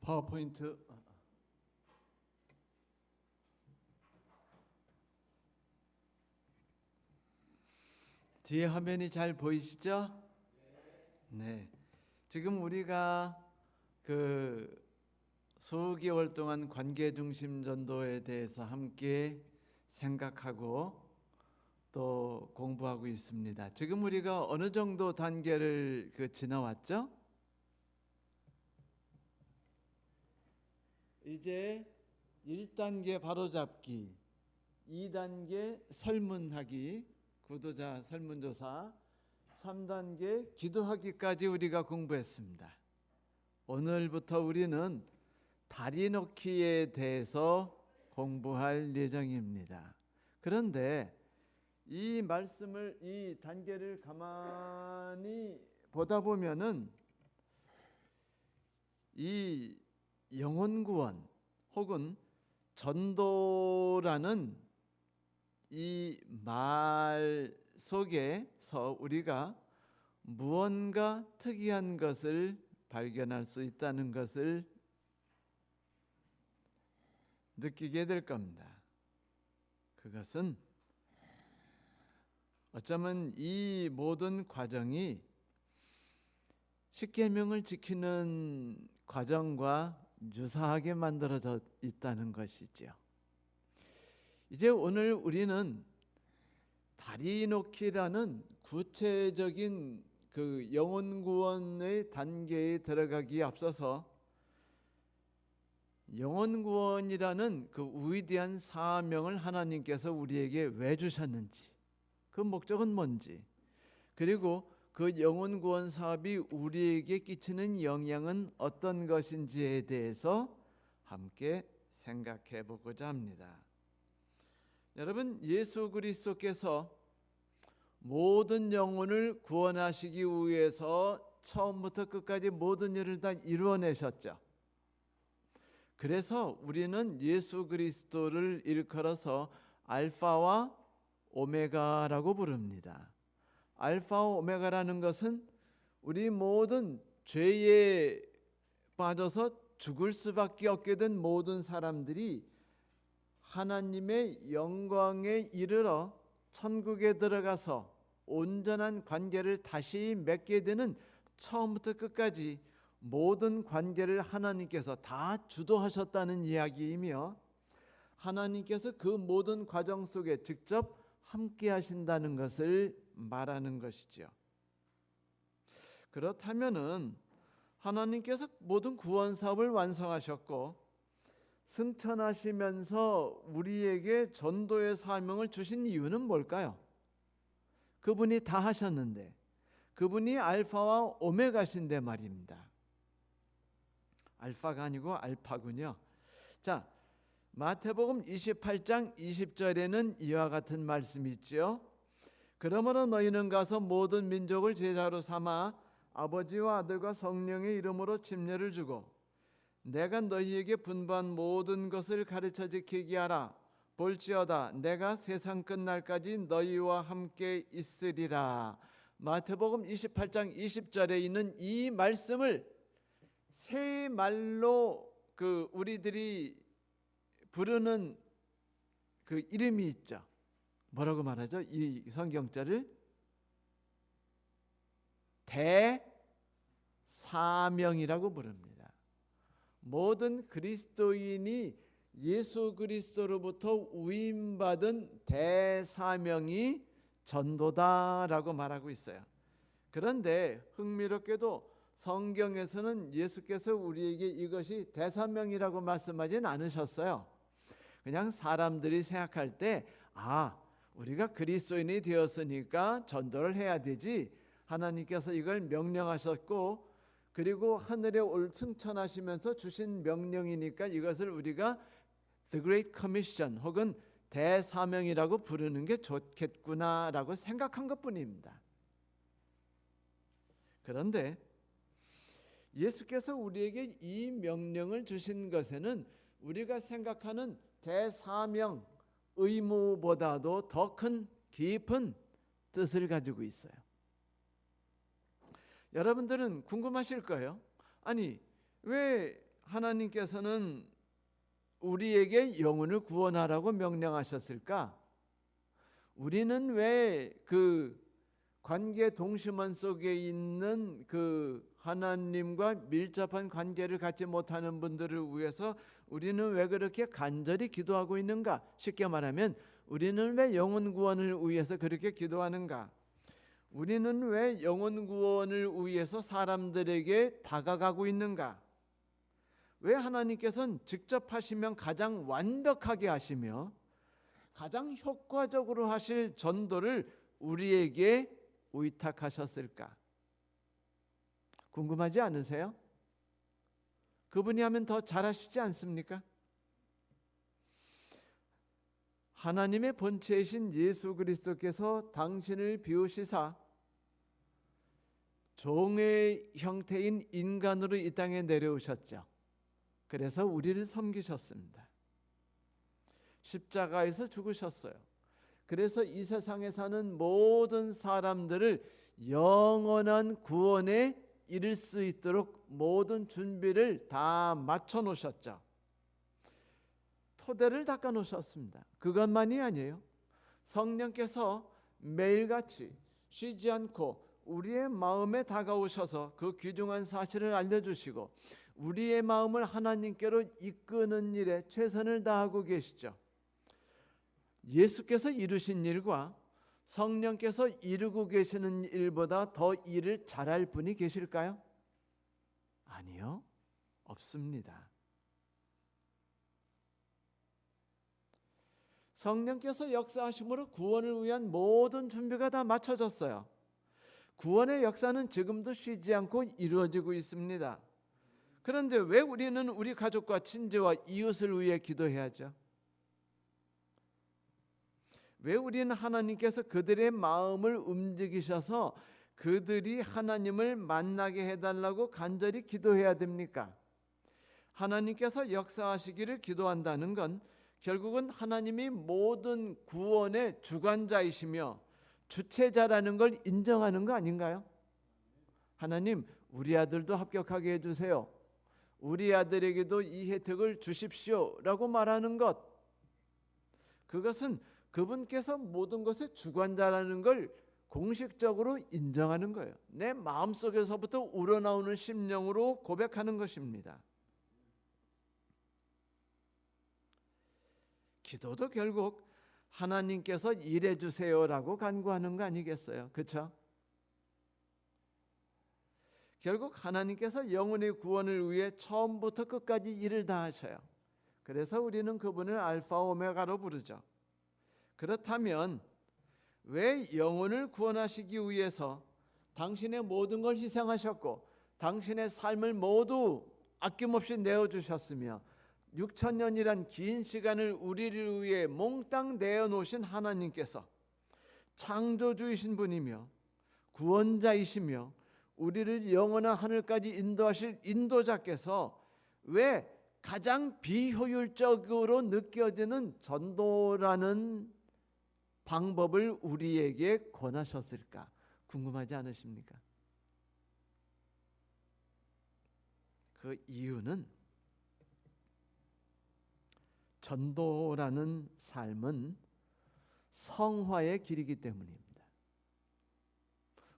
파워포인트. 뒤에 화면이 잘 보이시죠? 네. 지금 우리가 수개월 동안 관계 중심 전도에 대해서 함께 생각하고 또 공부하고 있습니다. 지금 우리가 어느 정도 단계를 지나왔죠? 이제 1단계 바로잡기, 2단계 설문하기, 구도자 설문조사, 3단계 기도하기까지 우리가 공부했습니다. 오늘부터 우리는 다리 놓기에 대해서 공부할 예정입니다. 그런데 이 말씀을, 이 단계를 가만히 보다 보면은 이 영혼구원 혹은 전도라는 이 말 속에서 우리가 무언가 특이한 것을 발견할 수 있다는 것을 느끼게 될 겁니다. 그것은 어쩌면 이 모든 과정이 십계명을 지키는 과정과 유사하게 만들어져 있다는 것이죠. 이제 오늘 우리는 다리 놓기라는 구체적인 영혼 구원의 단계에 들어가기에 앞서서 영혼 구원이라는 위대한 사명을 하나님께서 우리에게 왜 주셨는지, 그 목적은 뭔지, 그리고 그 영혼 구원 사업이 우리에게 끼치는 영향은 어떤 것인지에 대해서 함께 생각해 보고자 합니다. 여러분, 예수 그리스도께서 모든 영혼을 구원하시기 위해서 처음부터 끝까지 모든 일을 다 이루어내셨죠. 그래서 우리는 예수 그리스도를 일컬어서 알파와 오메가라고 부릅니다. 알파와 오메가라는 것은 우리 모든 죄에 빠져서 죽을 수밖에 없게 된 모든 사람들이 하나님의 영광에 이르러 천국에 들어가서 온전한 관계를 다시 맺게 되는, 처음부터 끝까지 모든 관계를 하나님께서 다 주도하셨다는 이야기이며, 하나님께서 그 모든 과정 속에 직접 함께 하신다는 것을 말하는 것이죠. 그렇다면은 하나님께서 모든 구원 사업을 완성하셨고 승천하시면서 우리에게 전도의 사명을 주신 이유는 뭘까요? 그분이 다 하셨는데, 그분이 알파와 오메가신데 말입니다. 알파가 아니고 알파군요. 자, 마태복음 28장 20절에는 이와 같은 말씀이 있죠. 그러므로 너희는 가서 모든 민족을 제자로 삼아 아버지와 아들과 성령의 이름으로 침례를 주고 내가 너희에게 분부한 모든 것을 가르쳐 지키게 하라. 볼지어다 내가 세상 끝날까지 너희와 함께 있으리라. 마태복음 28장 20절에 있는 이 말씀을 새 말로 우리들이 부르는 이름이 있죠. 뭐라고 말하죠? 이 성경절을 대사명이라고 부릅니다. 모든 그리스도인이 예수 그리스도로부터 위임받은 대사명이 전도다라고 말하고 있어요. 그런데 흥미롭게도 성경에서는 예수께서 우리에게 이것이 대사명이라고 말씀하지는 않으셨어요. 그냥 사람들이 생각할 때 우리가 그리스도인이 되었으니까 전도를 해야 되지, 하나님께서 이걸 명령하셨고 그리고 하늘에 승천하시면서 주신 명령이니까 이것을 우리가 The Great Commission 혹은 대사명이라고 부르는 게 좋겠구나라고 생각한 것뿐입니다. 그런데 예수께서 우리에게 이 명령을 주신 것에는 우리가 생각하는 대사명, 의무보다도 더 큰 깊은 뜻을 가지고 있어요. 여러분들은 궁금하실 거예요. 아니, 왜 하나님께서는 우리에게 영혼을 구원하라고 명령하셨을까? 우리는 왜 그 관계 동심원 속에 있는 그 하나님과 밀접한 관계를 갖지 못하는 분들을 위해서 우리는 왜 그렇게 간절히 기도하고 있는가? 쉽게 말하면 우리는 왜 영혼 구원을 위해서 그렇게 기도하는가? 우리는 왜 영혼 구원을 위해서 사람들에게 다가가고 있는가? 왜 하나님께서는 직접 하시면 가장 완벽하게 하시며 가장 효과적으로 하실 전도를 우리에게 위탁하셨을까? 궁금하지 않으세요? 그분이 하면 더 잘하시지 않습니까? 하나님의 본체이신 예수 그리스도께서 당신을 비우시사 종의 형태인 인간으로 이 땅에 내려오셨죠. 그래서 우리를 섬기셨습니다. 십자가에서 죽으셨어요. 그래서 이 세상에 사는 모든 사람들을 영원한 구원에 이를 수 있도록 모든 준비를 다 맞춰 놓으셨죠. 토대를 닦아 놓으셨습니다. 그것만이 아니에요. 성령께서 매일같이 쉬지 않고 우리의 마음에 다가오셔서 그 귀중한 사실을 알려주시고 우리의 마음을 하나님께로 이끄는 일에 최선을 다하고 계시죠. 예수께서 이루신 일과 성령께서 이루고 계시는 일보다 더 일을 잘할 분이 계실까요? 아니요, 없습니다. 성령께서 역사하심으로 구원을 위한 모든 준비가 다 맞춰졌어요. 구원의 역사는 지금도 쉬지 않고 이루어지고 있습니다. 그런데 왜 우리는 우리 가족과 친지와 이웃을 위해 기도해야죠? 왜 우리는 하나님께서 그들의 마음을 움직이셔서 그들이 하나님을 만나게 해달라고 간절히 기도해야 됩니까? 하나님께서 역사하시기를 기도한다는 건 결국은 하나님이 모든 구원의 주관자이시며 주체자라는 걸 인정하는 거 아닌가요? 하나님, 우리 아들도 합격하게 해주세요. 우리 아들에게도 이 혜택을 주십시오 라고 말하는 것, 그것은 그분께서 모든 것의 주관자라는 걸 공식적으로 인정하는 거예요. 내 마음속에서부터 우러나오는 심령으로 고백하는 것입니다. 기도도 결국 하나님께서 일해 주세요라고 간구하는 거 아니겠어요? 그렇죠? 결국 하나님께서 영혼의 구원을 위해 처음부터 끝까지 일을 다 하셔요. 그래서 우리는 그분을 알파 오메가로 부르죠. 그렇다면 왜 영혼을 구원하시기 위해서 당신의 모든 걸 희생하셨고 당신의 삶을 모두 아낌없이 내어주셨으며 6,000년이란 긴 시간을 우리를 위해 몽땅 내어놓으신 하나님께서 창조주이신 분이며 구원자이시며 우리를 영원한 하늘까지 인도하실 인도자께서 왜 가장 비효율적으로 느껴지는 전도라는 방법을 우리에게 권하셨을까? 궁금하지 않으십니까? 그 이유는 전도라는 삶은 성화의 길이기 때문입니다.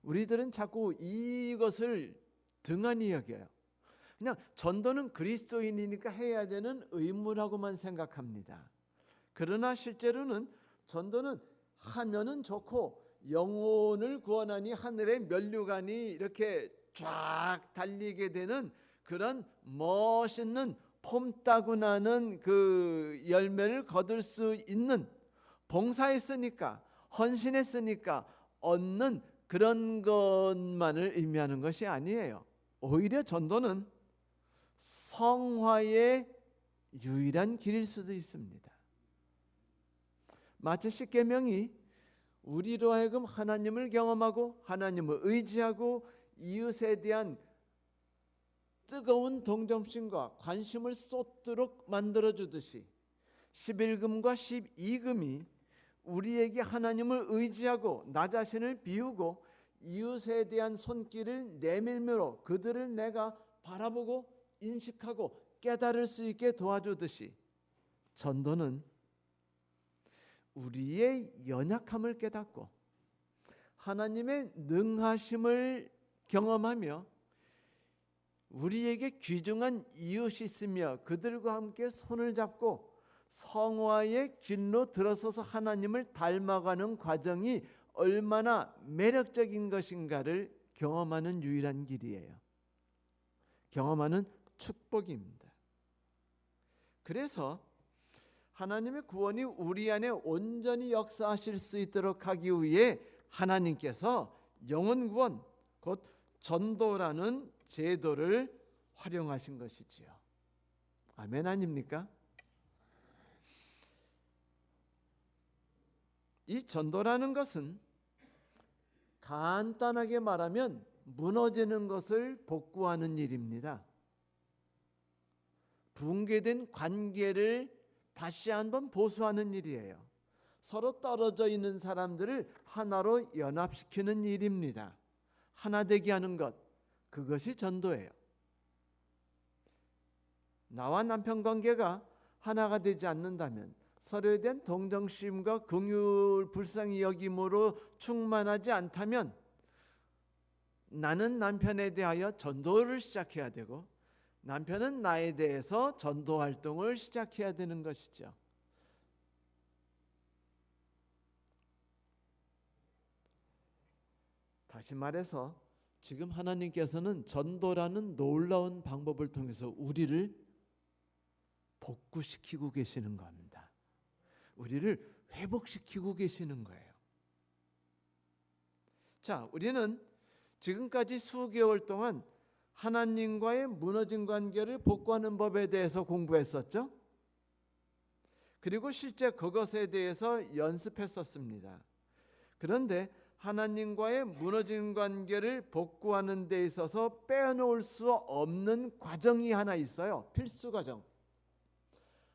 우리들은 자꾸 이것을 등한히 여겨요. 그냥 전도는 그리스도인이니까 해야 되는 의무라고만 생각합니다. 그러나 실제로는 전도는 하면은 좋고 영혼을 구원하니 하늘의 면류관이 이렇게 쫙 달리게 되는 그런 멋있는 폼 따고 나는 그 열매를 거둘 수 있는, 봉사했으니까 헌신했으니까 얻는 그런 것만을 의미하는 것이 아니에요. 오히려 전도는 성화의 유일한 길일 수도 있습니다. 마치 십계명이 우리로 하여금 하나님을 경험하고 하나님을 의지하고 이웃에 대한 뜨거운 동정심과 관심을 쏟도록 만들어주듯이 11금과 12금이 우리에게 하나님을 의지하고 나 자신을 비우고 이웃에 대한 손길을 내밀므로 그들을 내가 바라보고 인식하고 깨달을 수 있게 도와주듯이 전도는 우리의 연약함을 깨닫고 하나님의 능하심을 경험하며 우리에게 귀중한 이웃이 있으며 그들과 함께 손을 잡고 성화의 길로 들어서서 하나님을 닮아가는 과정이 얼마나 매력적인 것인가를 경험하는 유일한 길이에요. 경험하는 축복입니다. 그래서 하나님의 구원이 우리 안에 온전히 역사하실 수 있도록 하기 위해 하나님께서 영혼 구원, 곧 전도라는 제도를 활용하신 것이지요. 아멘 아닙니까? 이 전도라는 것은 간단하게 말하면 무너지는 것을 복구하는 일입니다. 붕괴된 관계를 다시 한번 보수하는 일이에요. 서로 떨어져 있는 사람들을 하나로 연합시키는 일입니다. 하나 되게 하는 것, 그것이 전도예요. 나와 남편 관계가 하나가 되지 않는다면, 서로에 대한 동정심과 긍휼 불쌍히 여김으로 충만하지 않다면 나는 남편에 대하여 전도를 시작해야 되고 남편은 나에 대해서 전도 활동을 시작해야 되는 것이죠. 다시 말해서 지금 하나님께서는 전도라는 놀라운 방법을 통해서 우리를 복구시키고 계시는 겁니다. 우리를 회복시키고 계시는 거예요. 자, 우리는 지금까지 수개월 동안 하나님과의 무너진 관계를 복구하는 법에 대해서 공부했었죠. 그리고 실제 그것에 대해서 연습했었습니다. 그런데 하나님과의 무너진 관계를 복구하는 데 있어서 빼놓을 수 없는 과정이 하나 있어요. 필수 과정.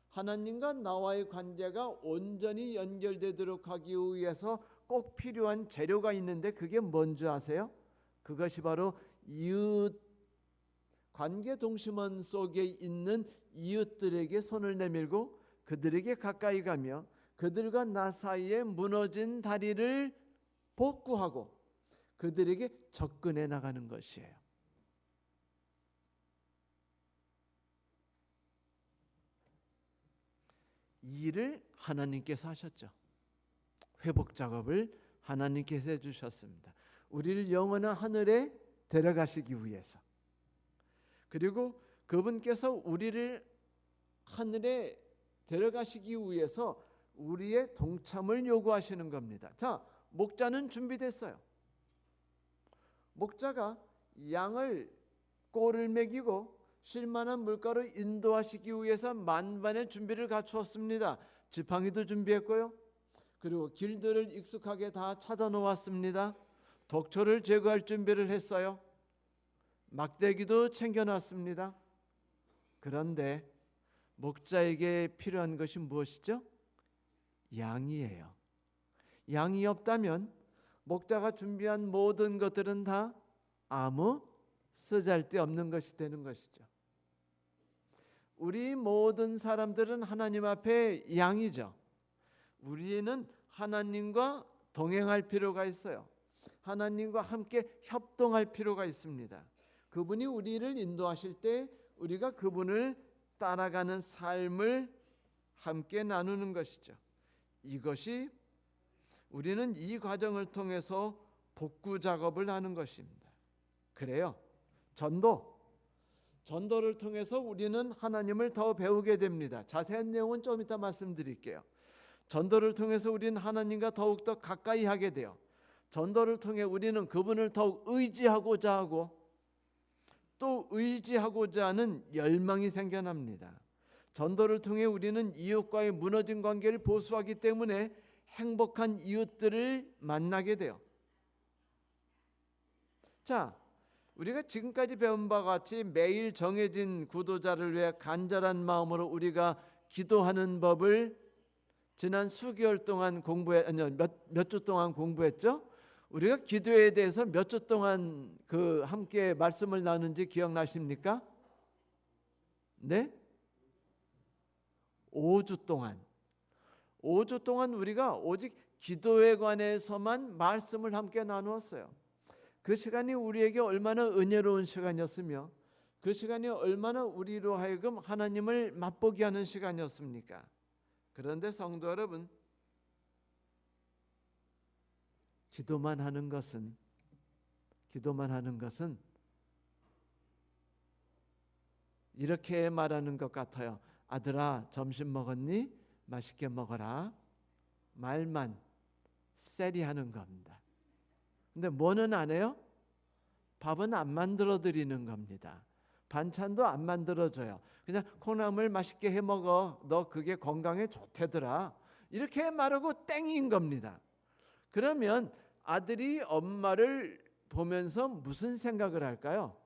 하나님과 나와의 관계가 온전히 연결되도록 하기 위해서 꼭 필요한 재료가 있는데 그게 뭔지 아세요? 그것이 바로 이웃 관계 동심원 속에 있는 이웃들에게 손을 내밀고 그들에게 가까이 가며 그들과 나 사이에 무너진 다리를 복구하고 그들에게 접근해 나가는 것이에요. 이 일을 하나님께서 하셨죠. 회복 작업을 하나님께서 해주셨습니다. 우리를 영원한 하늘에 데려가시기 위해서. 그리고 그분께서 우리를 하늘에 데려가시기 위해서 우리의 동참을 요구하시는 겁니다. 자, 목자는 준비됐어요. 목자가 양을 꼴을 먹이고 쉴만한 물가로 인도하시기 위해서 만반의 준비를 갖추었습니다. 지팡이도 준비했고요. 그리고 길들을 익숙하게 다 찾아 놓았습니다. 독초를 제거할 준비를 했어요. 막대기도 챙겨놨습니다. 그런데 목자에게 필요한 것이 무엇이죠? 양이에요. 양이 없다면 목자가 준비한 모든 것들은 다 아무 쓰잘데없는 것이 되는 것이죠. 우리 모든 사람들은 하나님 앞에 양이죠. 우리는 하나님과 동행할 필요가 있어요. 하나님과 함께 협동할 필요가 있습니다. 그분이 우리를 인도하실 때 우리가 그분을 따라가는 삶을 함께 나누는 것이죠. 이것이 우리는 이 과정을 통해서 복구 작업을 하는 것입니다. 그래요. 전도를 통해서 우리는 하나님을 더 배우게 됩니다. 자세한 내용은 좀 이따 말씀드릴게요. 전도를 통해서 우리는 하나님과 더욱더 가까이 하게 돼요. 전도를 통해 우리는 그분을 더욱 의지하고자 하고 또 의지하고자 하는 열망이 생겨납니다. 전도를 통해 우리는 이웃과의 무너진 관계를 보수하기 때문에 행복한 이웃들을 만나게 돼요. 자, 우리가 지금까지 배운 바와 같이 매일 정해진 구도자를 위해 간절한 마음으로 우리가 기도하는 법을 지난 수개월 동안 몇 주 동안 공부했죠. 우리가 기도에 대해서 몇 주 동안 함께 말씀을 나눈지 기억나십니까? 네? 5주 동안 우리가 오직 기도에 관해서만 말씀을 함께 나누었어요. 그 시간이 우리에게 얼마나 은혜로운 시간이었으며 그 시간이 얼마나 우리로 하여금 하나님을 맛보게 하는 시간이었습니까? 그런데 성도 여러분, 기도만 하는 것은 이렇게 말하는 것 같아요. 아들아, 점심 먹었니? 맛있게 먹어라. 말만 세리하는 겁니다. 근데 뭐는 안 해요? 밥은 안 만들어 드리는 겁니다. 반찬도 안 만들어 줘요. 그냥 콩나물 맛있게 해 먹어. 너 그게 건강에 좋대더라. 이렇게 말하고 땡인 겁니다. 그러면 아들이 엄마를 보면서 무슨 생각을 할까요?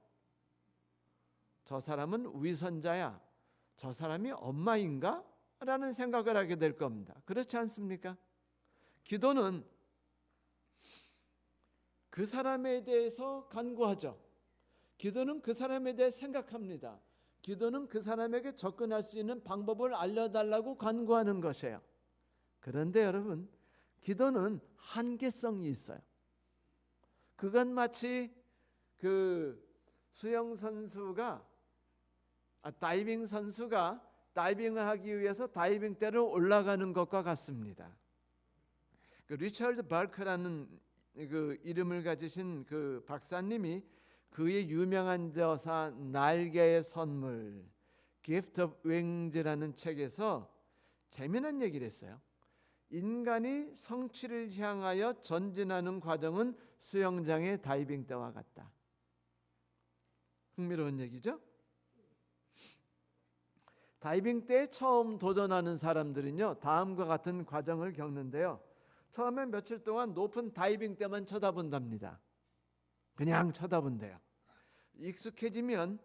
저 사람은 위선자야. 저 사람이 엄마인가? 라는 생각을 하게 될 겁니다. 그렇지 않습니까? 기도는 그 사람에 대해서 간구하죠. 기도는 그 사람에 대해 생각합니다. 기도는 그 사람에게 접근할 수 있는 방법을 알려달라고 간구하는 것이에요. 그런데 여러분, 기도는 한계성이 있어요. 그건 마치 그 수영 선수가 다이빙 선수가 다이빙을 하기 위해서 다이빙대를 올라가는 것과 같습니다. 그 리처드 바크라는 그 이름을 가지신 그 박사님이 그의 유명한 저서 날개의 선물 Gift of Wings라는 책에서 재미난 얘기를 했어요. 인간이 성취를 향하여 전진하는 과정은 수영장의 다이빙대와 같다. 흥미로운 얘기죠? 다이빙대에 처음 도전하는 사람들은요, 다음과 같은 과정을 겪는데요. 처음에 며칠 동안 높은 다이빙대만 쳐다본답니다. 그냥 쳐다본대요. 익숙해지면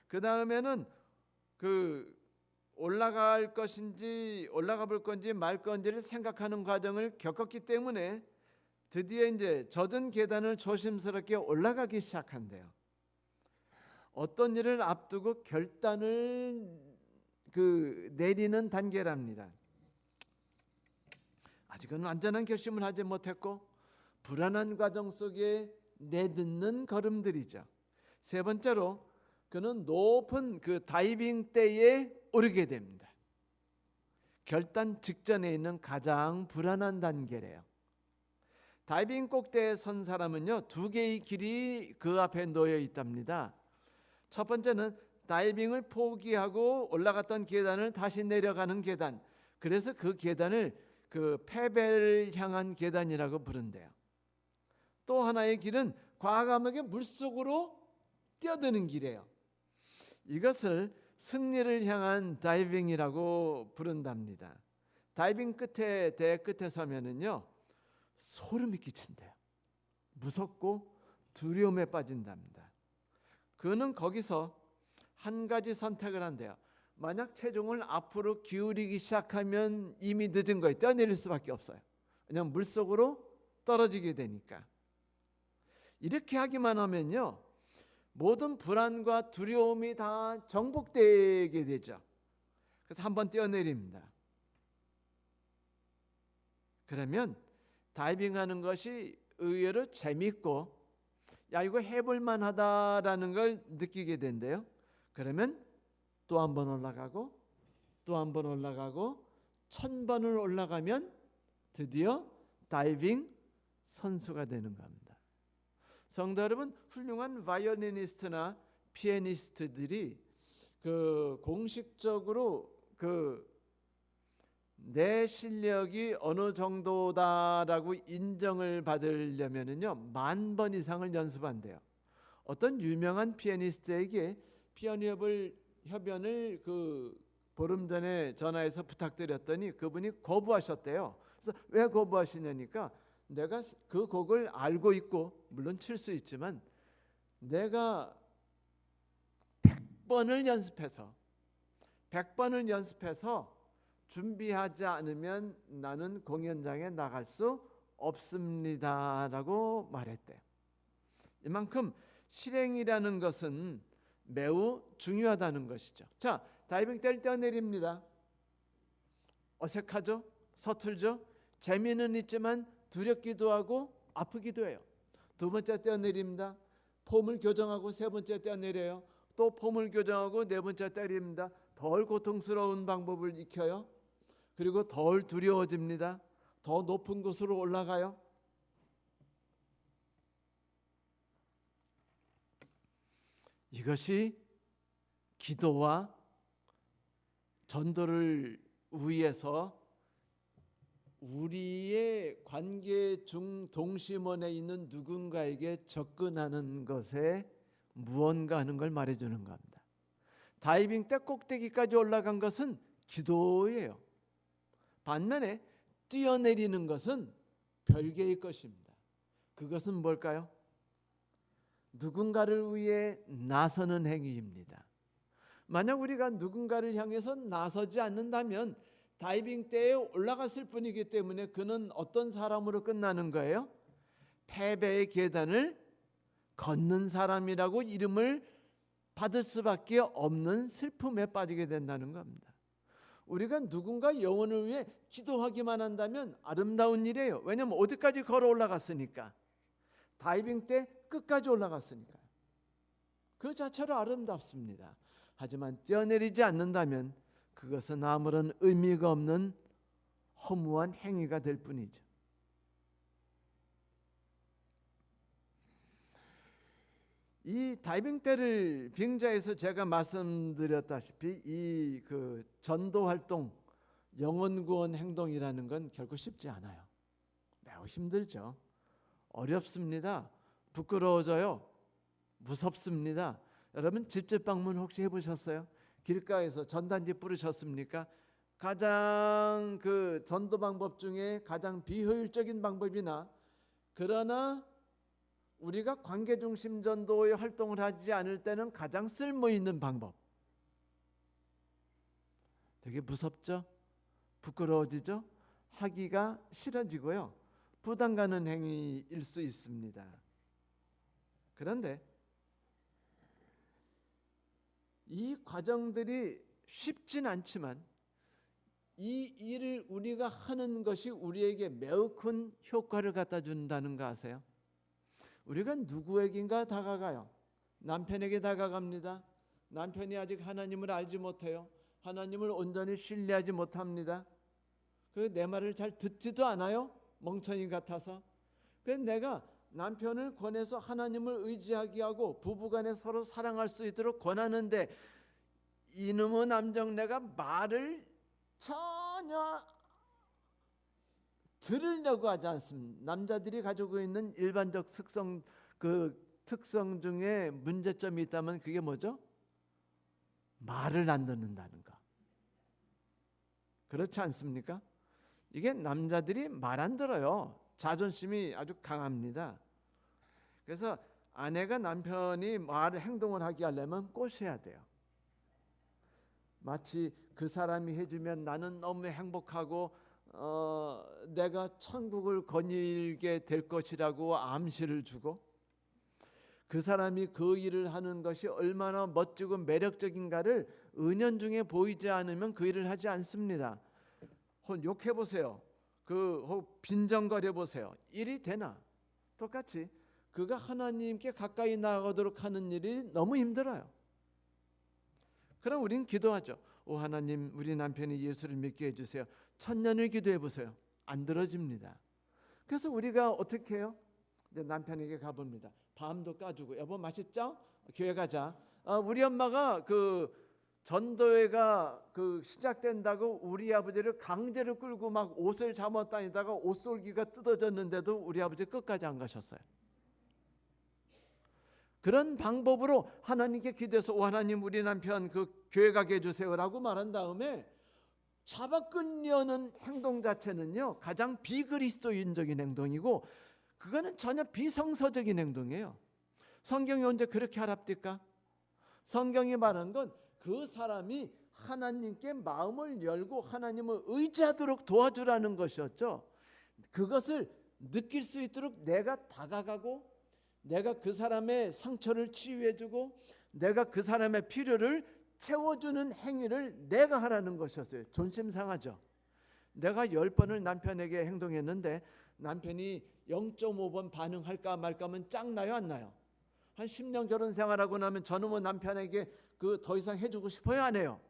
그 다음에는 그 올라가 볼 건지 말 건지를 생각하는 과정을 겪었기 때문에 드디어 이제 젖은 계단을 조심스럽게 올라가기 시작한대요. 어떤 일을 앞두고 결단을 내리는 단계랍니다. 아직은 완전한 결심을 하지 못했고 불안한 과정 속에 내딛는 걸음들이죠. 세 번째로 그는 높은 그 다이빙대에 오르게 됩니다. 결단 직전에 있는 가장 불안한 단계래요. 다이빙 꼭대기에 선 사람은요, 두 개의 길이 그 앞에 놓여 있답니다. 첫 번째는 다이빙을 포기하고 올라갔던 계단을 다시 내려가는 계단. 그래서 그 계단을 그 패배를 향한 계단이라고 부른대요. 또 하나의 길은 과감하게 물속으로 뛰어드는 길이에요. 이것을 승리를 향한 다이빙이라고 부른답니다. 다이빙 대 끝에 서면은요, 소름이 끼친대요. 무섭고 두려움에 빠진답니다. 그는 거기서 한 가지 선택을 한대요. 만약 체중을 앞으로 기울이기 시작하면 이미 늦은 거예요. 뛰어내릴 수밖에 없어요. 왜냐하면 물속으로 떨어지게 되니까. 이렇게 하기만 하면요, 모든 불안과 두려움이 다 정복되게 되죠. 그래서 한번 뛰어내립니다. 그러면 다이빙하는 것이 의외로 재밌고, 야, 이거 해볼만 하다라는 걸 느끼게 된대요. 그러면 또 한 번 올라가고 또 한 번 올라가고 1000번을 올라가면 드디어 다이빙 선수가 되는 겁니다. 성도 여러분, 훌륭한 바이올리니스트나 피아니스트들이 그 공식적으로 내 실력이 어느 정도다라고 인정을 받으려면은요, 10,000번 이상을 연습한대요. 어떤 유명한 피아니스트에게 피아노 협연을 보름 전에 전화해서 부탁드렸더니 그분이 거부하셨대요. 그래서 왜 거부하시냐니까, 내가 그 곡을 알고 있고 물론 칠 수 있지만 내가 100번을 연습해서 준비하지 않으면 나는 공연장에 나갈 수 없습니다라고 말했대요. 이만큼 실행이라는 것은 매우 중요하다는 것이죠. 자, 다이빙대를 뛰어내립니다. 어색하죠? 서툴죠? 재미는 있지만 두렵기도 하고 아프기도 해요. 두 번째 떼어내립니다. 폼을 교정하고 세 번째 떼어내려요. 또 폼을 교정하고 네 번째 때립니다. 덜 고통스러운 방법을 익혀요. 그리고 덜 두려워집니다. 더 높은 곳으로 올라가요. 이것이 기도와 전도를 위해서 우리의 관계 중 동심원에 있는 누군가에게 접근하는 것에 무언가 하는 걸 말해주는 겁니다. 다이빙 때 꼭대기까지 올라간 것은 기도예요. 반면에 뛰어내리는 것은 별개의 것입니다. 그것은 뭘까요? 누군가를 위해 나서는 행위입니다. 만약 우리가 누군가를 향해서 나서지 않는다면 다이빙 때에 올라갔을 뿐이기 때문에 그는 어떤 사람으로 끝나는 거예요? 패배의 계단을 걷는 사람이라고 이름을 받을 수밖에 없는 슬픔에 빠지게 된다는 겁니다. 우리가 누군가 영혼을 위해 기도하기만 한다면 아름다운 일이에요. 왜냐하면 어디까지 걸어 올라갔으니까. 다이빙 때 끝까지 올라갔으니까요. 그 자체로 아름답습니다. 하지만 뛰어내리지 않는다면 그것은 아무런 의미가 없는 허무한 행위가 될 뿐이죠. 이 다이빙 때를 빙자에서 제가 말씀드렸다시피 이 전도 활동, 영혼 구원 행동이라는 건 결코 쉽지 않아요. 매우 힘들죠. 어렵습니다. 부끄러워져요. 무섭습니다. 여러분 집집 방문 혹시 해보셨어요? 길가에서 전단지 뿌리셨습니까? 가장 전도 방법 중에 가장 비효율적인 방법이나 그러나 우리가 관계 중심 전도의 활동을 하지 않을 때는 가장 쓸모 있는 방법. 되게 무섭죠? 부끄러워지죠? 하기가 싫어지고요. 부담 가는 행위일 수 있습니다. 그런데 이 과정들이 쉽진 않지만 이 일을 우리가 하는 것이 우리에게 매우 큰 효과를 갖다 준다는 거 아세요? 우리가 누구에게인가 다가가요. 남편에게 다가갑니다. 남편이 아직 하나님을 알지 못해요. 하나님을 온전히 신뢰하지 못합니다. 내 말을 잘 듣지도 않아요. 멍청이 같아서. 그래서 내가 남편을 권해서 하나님을 의지하게 하고 부부간에 서로 사랑할 수 있도록 권하는데 이놈의 남정네가 말을 전혀 들으려고 하지 않습니다. 남자들이 가지고 있는 일반적 특성 중에 문제점이 있다면 그게 뭐죠? 말을 안 듣는다는 거. 그렇지 않습니까? 이게 남자들이 말 안 들어요. 자존심이 아주 강합니다. 그래서 아내가 남편이 행동을 하게 하려면 꼬셔야 돼요. 마치 그 사람이 해주면 나는 너무 행복하고 내가 천국을 거닐게 될 것이라고 암시를 주고 그 사람이 그 일을 하는 것이 얼마나 멋지고 매력적인가를 은연중에 보이지 않으면 그 일을 하지 않습니다. 욕해보세요. 빈정거려보세요. 일이 되나? 똑같이 그가 하나님께 가까이 나아가도록 하는 일이 너무 힘들어요. 그럼 우리는 기도하죠. 오 하나님, 우리 남편이 예수를 믿게 해주세요. 1000년을 기도해보세요. 안 들어집니다. 그래서 우리가 어떻게 해요? 이제 남편에게 가봅니다. 밤도 까주고 여보 맛있죠? 교회 가자. 우리 엄마가 전도회가 시작된다고 우리 아버지를 강제로 끌고 막 옷을 잠아 다니다가 옷솔기가 뜯어졌는데도 우리 아버지 끝까지 안 가셨어요. 그런 방법으로 하나님께 기도해서 오 하나님 우리 남편 교회 가게 해주세요라고 말한 다음에 잡아 끌려는 행동 자체는요 가장 비그리스도인적인 행동이고 그거는 전혀 비성서적인 행동이에요. 성경이 언제 그렇게 하랍니까? 성경이 말한 건 그 사람이 하나님께 마음을 열고 하나님을 의지하도록 도와주라는 것이었죠. 그것을 느낄 수 있도록 내가 다가가고 내가 그 사람의 상처를 치유해주고 내가 그 사람의 필요를 채워주는 행위를 내가 하라는 것이었어요. 존심 상하죠. 내가 10번을 남편에게 행동했는데 남편이 0.5번 반응할까 말까 하면 짱나요, 안 나요? 한 10년 결혼 생활하고 나면 저놈은 남편에게 그 더 이상 해주고 싶어요, 안 해요?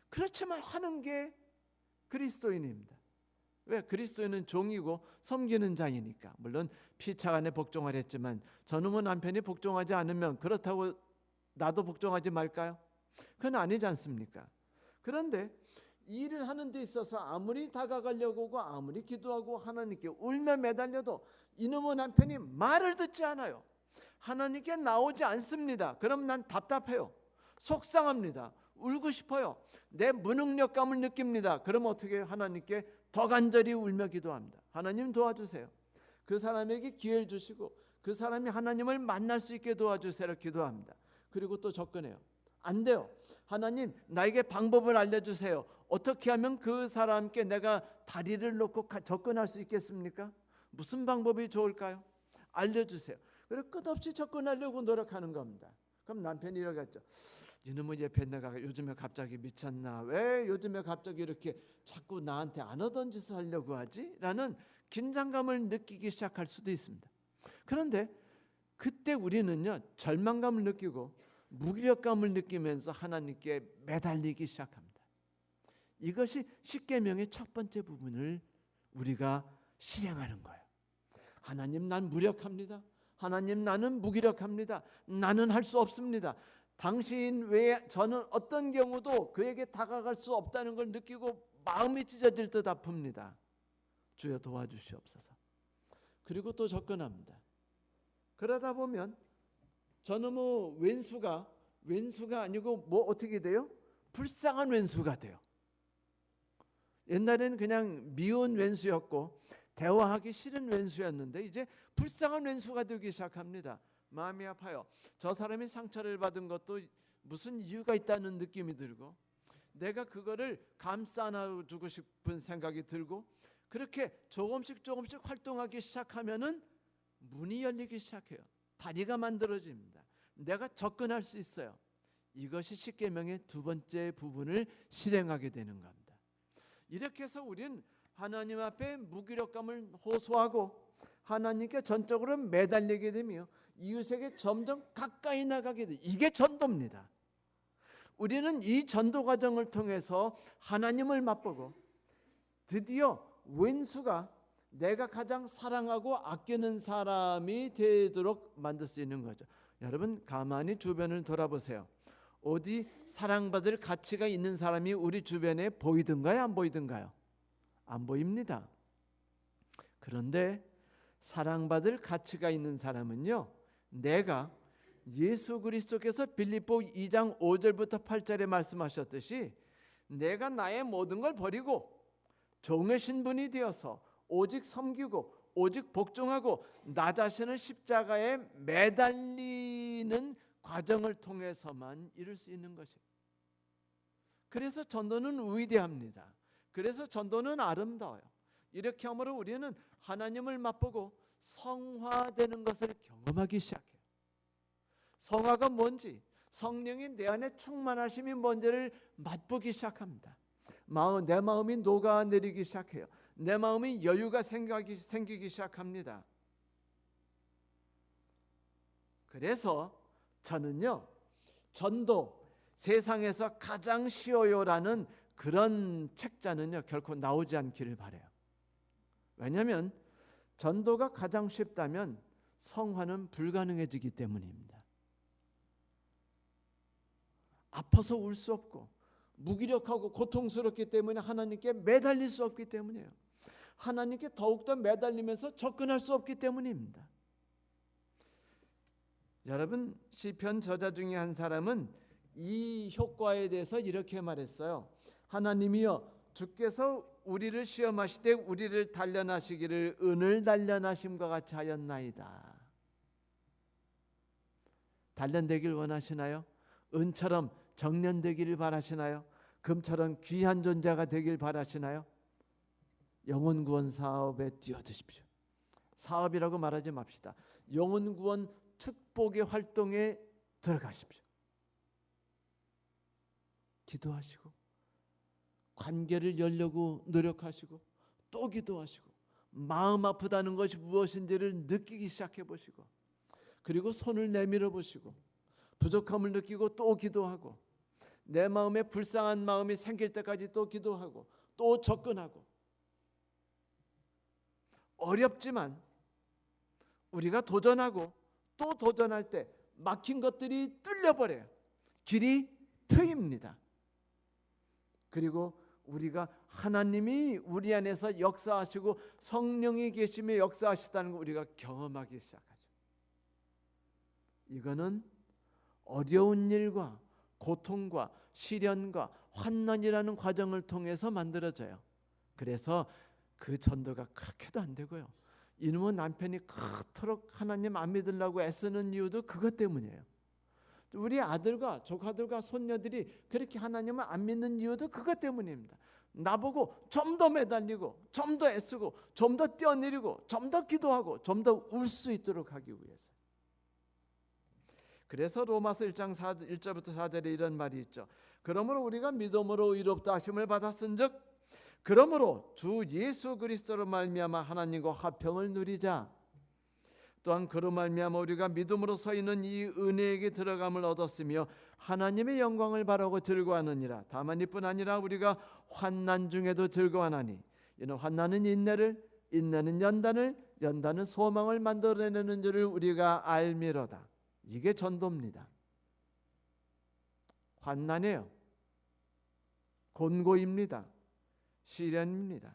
그렇지만 하는 게 그리스도인입니다. 왜? 그리스도인은 종이고 섬기는 자이니까. 물론 피차간에 복종을 했지만 저놈은 남편이 복종하지 않으면 그렇다고 나도 복종하지 말까요? 그건 아니지 않습니까? 그런데 일을 하는 데 있어서 아무리 다가가려고 하고 아무리 기도하고 하나님께 울며 매달려도 이놈의 남편이 말을 듣지 않아요. 하나님께 나오지 않습니다. 그럼 난 답답해요. 속상합니다. 울고 싶어요. 내 무능력감을 느낍니다. 그럼 어떻게 해요? 하나님께 더 간절히 울며 기도합니다. 하나님 도와주세요. 그 사람에게 기회를 주시고 그 사람이 하나님을 만날 수 있게 도와주세요. 기도합니다. 그리고 또 접근해요. 안 돼요. 하나님 나에게 방법을 알려주세요. 어떻게 하면 그 사람께 내가 다리를 놓고 접근할 수 있겠습니까? 무슨 방법이 좋을까요? 알려주세요. 그리고 끝없이 접근하려고 노력하는 겁니다. 그럼 남편이 이러겠죠. 이놈의 옆에 내가 요즘에 갑자기 미쳤나? 왜 요즘에 갑자기 이렇게 자꾸 나한테 안 하던 짓을 하려고 하지? 라는 긴장감을 느끼기 시작할 수도 있습니다. 그런데 그때 우리는요 절망감을 느끼고 무기력감을 느끼면서 하나님께 매달리기 시작합니다. 이것이 십계명의 첫 번째 부분을 우리가 실행하는 거예요. 하나님 난 무력합니다. 하나님 나는 무기력합니다. 나는 할 수 없습니다. 당신 외에 저는 어떤 경우도 그에게 다가갈 수 없다는 걸 느끼고 마음이 찢어질 듯 아픕니다. 주여 도와주시옵소서. 그리고 또 접근합니다. 그러다 보면 저놈의 왼수가 아니고 뭐 어떻게 돼요? 불쌍한 왼수가 돼요. 옛날에는 그냥 미운 왼수였고 대화하기 싫은 왼수였는데 이제 불쌍한 왼수가 되기 시작합니다. 마음이 아파요. 저 사람이 상처를 받은 것도 무슨 이유가 있다는 느낌이 들고 내가 그거를 감싸 안아주고 싶은 생각이 들고 그렇게 조금씩 활동하기 시작하면은 문이 열리기 시작해요. 다리가 만들어집니다. 내가 접근할 수 있어요. 이것이 십계명의 두 번째 부분을 실행하게 되는 겁니다. 이렇게 해서 우리는 하나님 앞에 무기력감을 호소하고 하나님께 전적으로 매달리게 되며 이웃에게 점점 가까이 나가게 돼. 이게 전도입니다. 우리는 이 전도 과정을 통해서 하나님을 맛보고 드디어 왼수가 내가 가장 사랑하고 아끼는 사람이 되도록 만들 수 있는 거죠. 여러분 가만히 주변을 돌아보세요. 어디 사랑받을 가치가 있는 사람이 우리 주변에 보이든가요? 안 보이든가요? 안 보입니다. 그런데 사랑받을 가치가 있는 사람은요, 내가 예수 그리스도께서 빌립보 2장 5절부터 8절에 말씀하셨듯이 내가 나의 모든 걸 버리고 종의 신분이 되어서 오직 섬기고 오직 복종하고 나 자신을 십자가에 매달리는 과정을 통해서만 이룰 수 있는 것이에요. 그래서 전도는 위대합니다. 그래서 전도는 아름다워요. 이렇게 함으로 우리는 하나님을 맛보고 성화되는 것을 경험하기 시작해요. 성화가 뭔지, 성령이 내 안에 충만하심이 뭔지를 맛보기 시작합니다. 내 마음이 녹아내리기 시작해요. 내 마음이 여유가 생기기 시작합니다. 그래서 저는요, 전도 세상에서 가장 쉬워요라는 그런 책자는요 결코 나오지 않기를 바라요. 왜냐하면 전도가 가장 쉽다면 성화는 불가능해지기 때문입니다. 아파서 울 수 없고 무기력하고 고통스럽기 때문에 하나님께 매달릴 수 없기 때문이에요. 하나님께 더욱더 매달리면서 접근할 수 없기 때문입니다. 여러분 시편 저자 중에 한 사람은 이 효과에 대해서 이렇게 말했어요. 하나님이여 주께서 우리를 시험하시되 우리를 단련하시기를 은을 단련하심과 같이 하였나이다. 단련되길 원하시나요? 은처럼 정련되기를 바라시나요? 금처럼 귀한 존재가 되길 바라시나요? 영혼구원 사업에 뛰어드십시오. 사업이라고 말하지 맙시다. 영혼구원 축복의 활동에 들어가십시오. 기도하시고 관계를 열려고 노력하시고 또 기도하시고 마음 아프다는 것이 무엇인지를 느끼기 시작해 보시고 그리고 손을 내밀어 보시고 부족함을 느끼고 또 기도하고 내 마음에 불쌍한 마음이 생길 때까지 또 기도하고 또 접근하고 어렵지만 우리가 도전하고 또 도전할 때 막힌 것들이 뚫려버려요. 길이 트입니다. 그리고 우리가 하나님이 우리 안에서 역사하시고 성령이 계시며 역사하시다는 걸 우리가 경험하기 시작하죠. 이거는 어려운 일과 고통과 시련과 환난이라는 과정을 통해서 만들어져요. 그래서 그 전도가 그렇게도 안 되고요. 이놈의 남편이 그토록 하나님 안 믿으려고 애쓰는 이유도 그것 때문이에요. 우리 아들과 조카들과 손녀들이 그렇게 하나님을 안 믿는 이유도 그것 때문입니다. 나보고 좀 더 매달리고 좀 더 애쓰고 좀 더 뛰어내리고 좀 더 기도하고 좀 더 울 수 있도록 하기 위해서. 그래서 로마서 1장 1절부터 4절에 이런 말이 있죠. 그러므로 우리가 믿음으로 의롭다 하심을 받았은즉 그러므로 주 예수 그리스도로 말미암아 하나님과 화평을 누리자. 또한 그로 말미암아 우리가 믿음으로 서 있는 이 은혜에게 들어감을 얻었으며 하나님의 영광을 바라고 즐거워하느니라. 다만 이뿐 아니라 우리가 환난 중에도 즐거워하나니 이는 환난은 인내를, 인내는 연단을, 연단은 소망을 만들어내는 줄을 우리가 알미로다. 이게 전도입니다. 환난이에요. 곤고입니다. 시련입니다.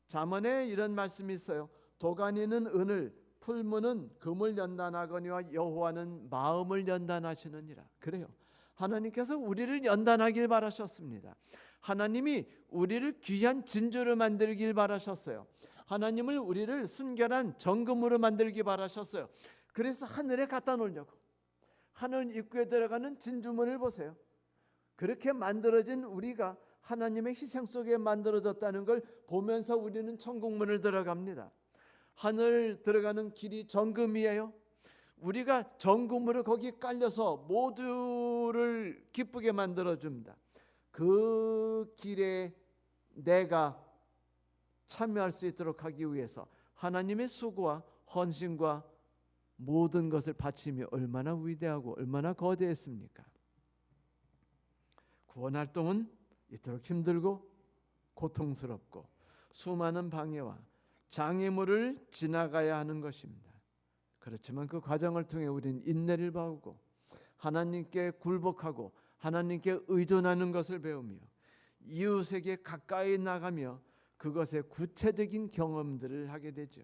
잠언에 이런 말씀이 있어요. 도가니는 은을, 풀무는 금을 연단하거니와 여호와는 마음을 연단하시느니라. 그래요. 하나님께서 우리를 연단하길 바라셨습니다. 하나님이 우리를 귀한 진주로 만들길 바라셨어요. 하나님을 우리를 순결한 정금으로 만들기 바라셨어요. 그래서 하늘에 갖다 놓으려고 하늘 입구에 들어가는 진주문을 보세요. 그렇게 만들어진 우리가 하나님의 희생 속에 만들어졌다는 걸 보면서 우리는 천국문을 들어갑니다. 하늘 들어가는 길이 정금이에요. 우리가 정금으로 거기 깔려서 모두를 기쁘게 만들어줍니다. 그 길에 내가 참여할 수 있도록 하기 위해서 하나님의 수고와 헌신과 모든 것을 바치며 얼마나 위대하고 얼마나 거대했습니까? 구원활동은 이토록 힘들고 고통스럽고 수많은 방해와 장애물을 지나가야 하는 것입니다. 그렇지만 그 과정을 통해 우리는 인내를 배우고 하나님께 굴복하고 하나님께 의존하는 것을 배우며 이웃에게 가까이 나가며 그것의 구체적인 경험들을 하게 되죠.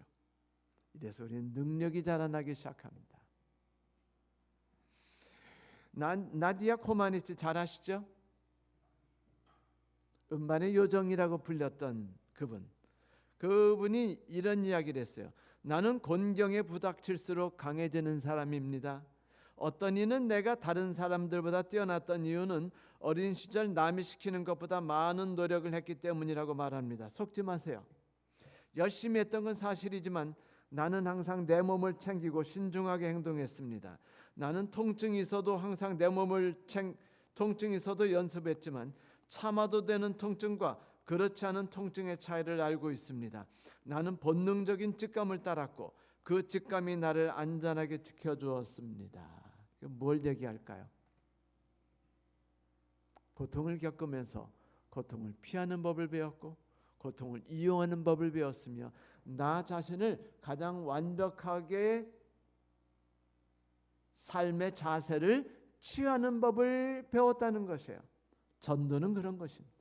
이래서 우리는 능력이 자라나기 시작합니다. 나디아 코마니치 잘 아시죠? 음반의 요정이라고 불렸던 그분이 이런 이야기를 했어요. 나는 곤경에 부닥칠수록 강해지는 사람입니다. 어떤 이는 내가 다른 사람들보다 뛰어났던 이유는 어린 시절 남이 시키는 것보다 많은 노력을 했기 때문이라고 말합니다. 속지 마세요. 열심히 했던 건 사실이지만 나는 항상 내 몸을 챙기고 신중하게 행동했습니다. 나는 통증이 있어도 항상 내 몸을 통증이 있어도 연습했지만 참아도 되는 통증과 그렇지 않은 통증의 차이를 알고 있습니다. 나는 본능적인 직감을 따랐고 그 직감이 나를 안전하게 지켜주었습니다. 뭘 얘기할까요? 고통을 겪으면서 고통을 피하는 법을 배웠고 고통을 이용하는 법을 배웠으며 나 자신을 가장 완벽하게 삶의 자세를 취하는 법을 배웠다는 것이에요. 전도는 그런 것입니다.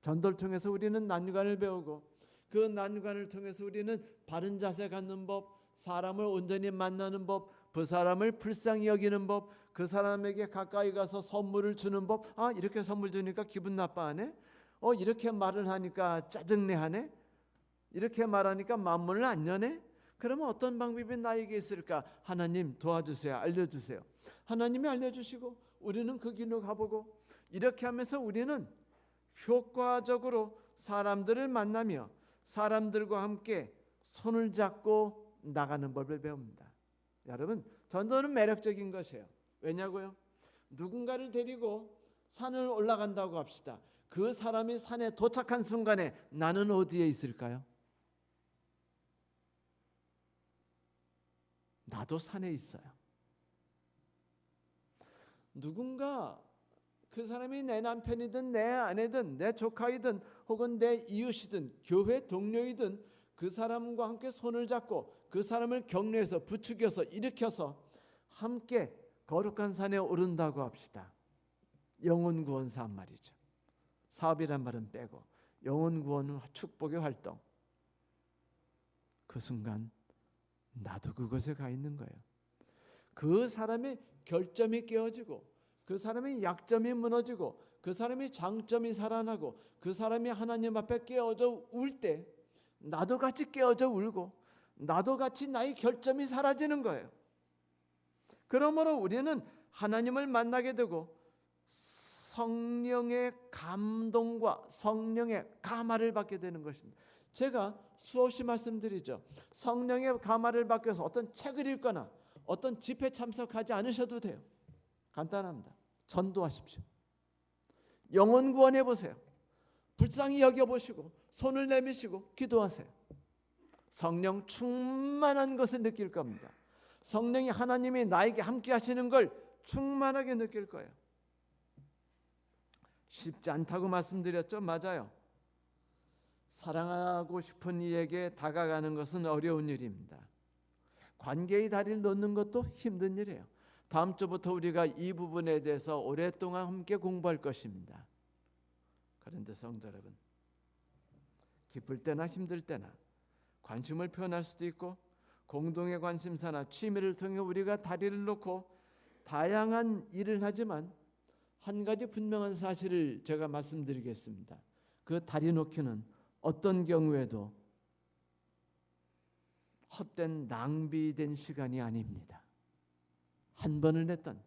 전도를 통해서 우리는 난관을 배우고 그 난관을 통해서 우리는 바른 자세 갖는 법, 사람을 온전히 만나는 법, 그 사람을 불쌍히 여기는 법, 그 사람에게 가까이 가서 선물을 주는 법. 아, 이렇게 선물 주니까 기분 나빠하네. 이렇게 말을 하니까 짜증내하네. 이렇게 말하니까 만문을 안 여네. 그러면 어떤 방법이 나에게 있을까? 하나님 도와주세요. 알려주세요. 하나님이 알려주시고 우리는 그 길로 가보고 이렇게 하면서 우리는 효과적으로 사람들을 만나며 사람들과 함께 손을 잡고 나가는 법을 배웁니다. 여러분, 전도는 매력적인 것이에요. 왜냐고요? 누군가를 데리고 산을 올라간다고 합시다. 그 사람이 산에 도착한 순간에 나는 어디에 있을까요? 나도 산에 있어요. 누군가 그 사람이 내 남편이든 내 아내든 내 조카이든 혹은 내 이웃이든 교회 동료이든 그 사람과 함께 손을 잡고 그 사람을 격려해서 부추겨서 일으켜서 함께 거룩한 산에 오른다고 합시다. 영혼 구원 사업 말이죠. 사업이란 말은 빼고 영혼 구원 축복의 활동. 그 순간 나도 그곳에 가 있는 거예요. 그 사람의 결점이 깨어지고 그 사람의 약점이 무너지고 그 사람의 장점이 살아나고 그 사람이 하나님 앞에 깨어져 울 때 나도 같이 깨어져 울고 나도 같이 나의 결점이 사라지는 거예요. 그러므로 우리는 하나님을 만나게 되고 성령의 감동과 성령의 감화를 받게 되는 것입니다. 제가 수없이 말씀드리죠. 성령의 감화를 받기 위해서 어떤 책을 읽거나 어떤 집회 참석하지 않으셔도 돼요. 간단합니다. 전도하십시오. 영혼 구원해 보세요. 불쌍히 여겨보시고 손을 내미시고 기도하세요. 성령 충만한 것을 느낄 겁니다. 성령이 하나님이 나에게 함께 하시는 걸 충만하게 느낄 거예요. 쉽지 않다고 말씀드렸죠? 맞아요. 사랑하고 싶은 이에게 다가가는 것은 어려운 일입니다. 관계의 다리를 놓는 것도 힘든 일이에요. 다음 주부터 우리가 이 부분에 대해서 오랫동안 함께 공부할 것입니다. 그런데 성도 여러분, 기쁠 때나 힘들 때나 관심을 표현할 수도 있고 공동의 관심사나 취미를 통해 우리가 다리를 놓고 다양한 일을 하지만 한 가지 분명한 사실을 제가 말씀드리겠습니다. 그 다리 놓기는 어떤 경우에도 헛된 낭비된 시간이 아닙니다. 한 번을 냈던,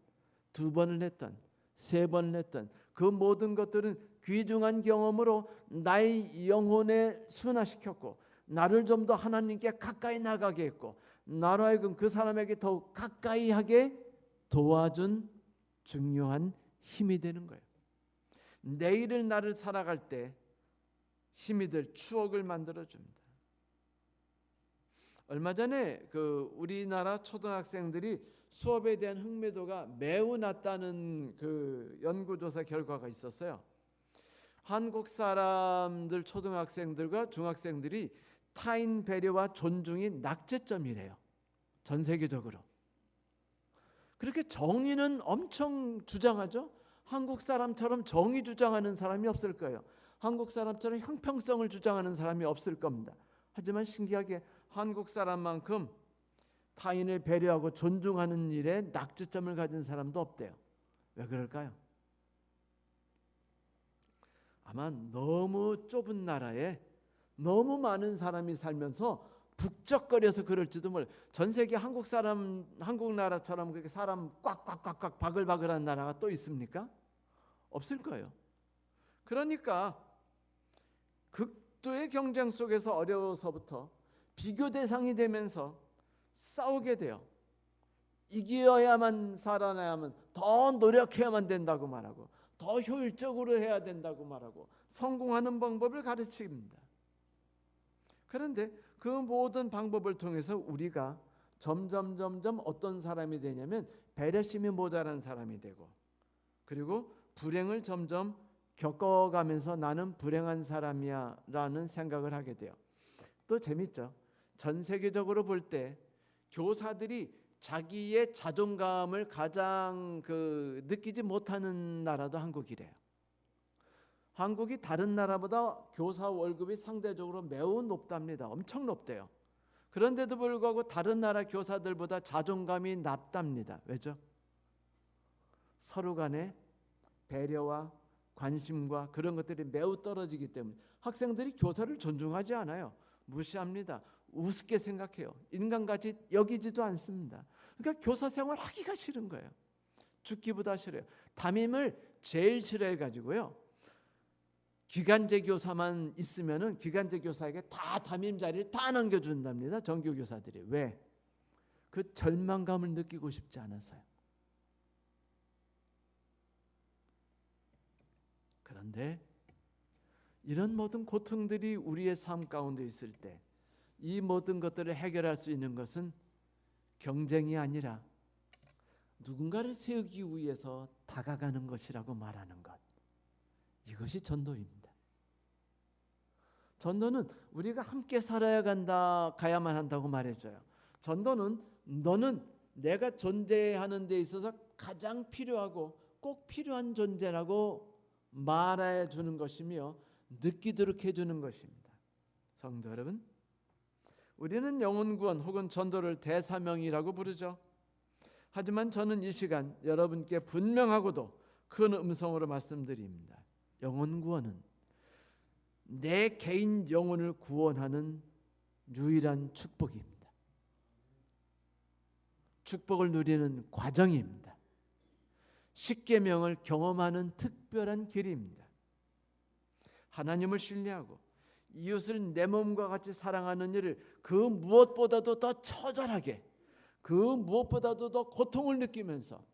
두 번을 냈던, 세 번을 냈던 그 모든 것들은 귀중한 경험으로 나의 영혼에 순화시켰고 나를 좀 더 하나님께 가까이 나가게 했고 나로 하여금 그 사람에게 더욱 가까이 하게 도와준 중요한 힘이 되는 거예요. 내일을 나를 살아갈 때 힘이 될 추억을 만들어 줍니다. 얼마 전에 그 우리나라 초등학생들이 수업에 대한 흥미도가 매우 낮다는 그 연구조사 결과가 있었어요. 한국 사람들 초등학생들과 중학생들이 타인 배려와 존중이 낙제점이래요. 전 세계적으로. 그렇게 정의는 엄청 주장하죠. 한국 사람처럼 정의 주장하는 사람이 없을 거예요. 한국 사람처럼 형평성을 주장하는 사람이 없을 겁니다. 하지만 신기하게 한국 사람만큼 타인을 배려하고 존중하는 일에 낙제점을 가진 사람도 없대요. 왜 그럴까요? 아마 너무 좁은 나라에 너무 많은 사람이 살면서 북적거려서 그럴지도 몰라요. 전 세계 한국 나라처럼 그렇게 사람 꽉꽉꽉꽉 바글바글한 나라가 또 있습니까? 없을 거예요. 그러니까 극도의 경쟁 속에서 어려워서부터 비교 대상이 되면서 싸우게 돼요. 이겨야만 살아나야만 더 노력해야만 된다고 말하고 더 효율적으로 해야 된다고 말하고 성공하는 방법을 가르칩니다. 그런데 그 모든 방법을 통해서 우리가 점점 어떤 사람이 되냐면 배려심이 모자란 사람이 되고 그리고 불행을 점점 겪어가면서 나는 불행한 사람이야 라는 생각을 하게 돼요. 또 재밌죠. 전 세계적으로 볼 때 교사들이 자기의 자존감을 가장 느끼지 못하는 나라도 한국이래요. 한국이 다른 나라보다 교사 월급이 상대적으로 매우 높답니다. 엄청 높대요. 그런데도 불구하고 다른 나라 교사들보다 자존감이 낮답니다. 왜죠? 서로 간에 배려와 관심과 그런 것들이 매우 떨어지기 때문에 학생들이 교사를 존중하지 않아요. 무시합니다. 우습게 생각해요. 인간같이 여기지도 않습니다. 그러니까 교사 생활 하기가 싫은 거예요. 죽기보다 싫어요. 담임을 제일 싫어해가지고요. 기간제 교사만 있으면은 기간제 교사에게 다 담임 자리를 다 넘겨준답니다. 정규 교사들이. 왜? 그 절망감을 느끼고 싶지 않아서요. 그런데 이런 모든 고통들이 우리의 삶 가운데 있을 때 이 모든 것들을 해결할 수 있는 것은 경쟁이 아니라 누군가를 세우기 위해서 다가가는 것이라고 말하는 것, 이것이 전도입니다. 전도는 우리가 함께 살아야 가야만 한다고 말해줘요. 전도는 너는 내가 존재하는 데 있어서 가장 필요하고 꼭 필요한 존재라고 말해 주는 것이며 느끼도록 해주는 것입니다. 성도 여러분, 우리는 영혼구원 혹은 전도를 대사명이라고 부르죠. 하지만 저는 이 시간 여러분께 분명하고도 큰 음성으로 말씀드립니다. 영혼구원은 내 개인 영혼을 구원하는 유일한 축복입니다. 축복을 누리는 과정입니다. 십계명을 경험하는 특별한 길입니다. 하나님을 신뢰하고 이웃을 내 몸과 같이 사랑하는 일을 그 무엇보다도 더 처절하게, 그 무엇보다도 더 고통을 느끼면서,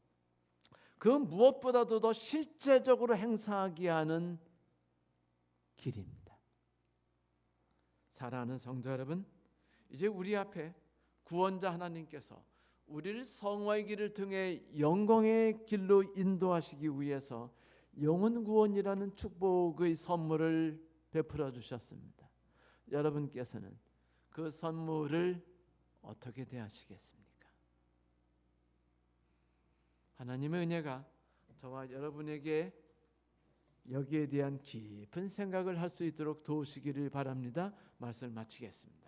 그 무엇보다도 더 실제적으로 행사하게 하는 길입니다. 사랑하는 성도 여러분, 이제 우리 앞에 구원자 하나님께서 우리를 성화의 길을 통해 영광의 길로 인도하시기 위해서 영혼 구원이라는 축복의 선물을 베풀어 주셨습니다. 여러분께서는 그 선물을 어떻게 대하시겠습니까? 하나님의 은혜가 저와 여러분에게 여기에 대한 깊은 생각을 할 수 있도록 도우시기를 바랍니다. 말씀을 마치겠습니다.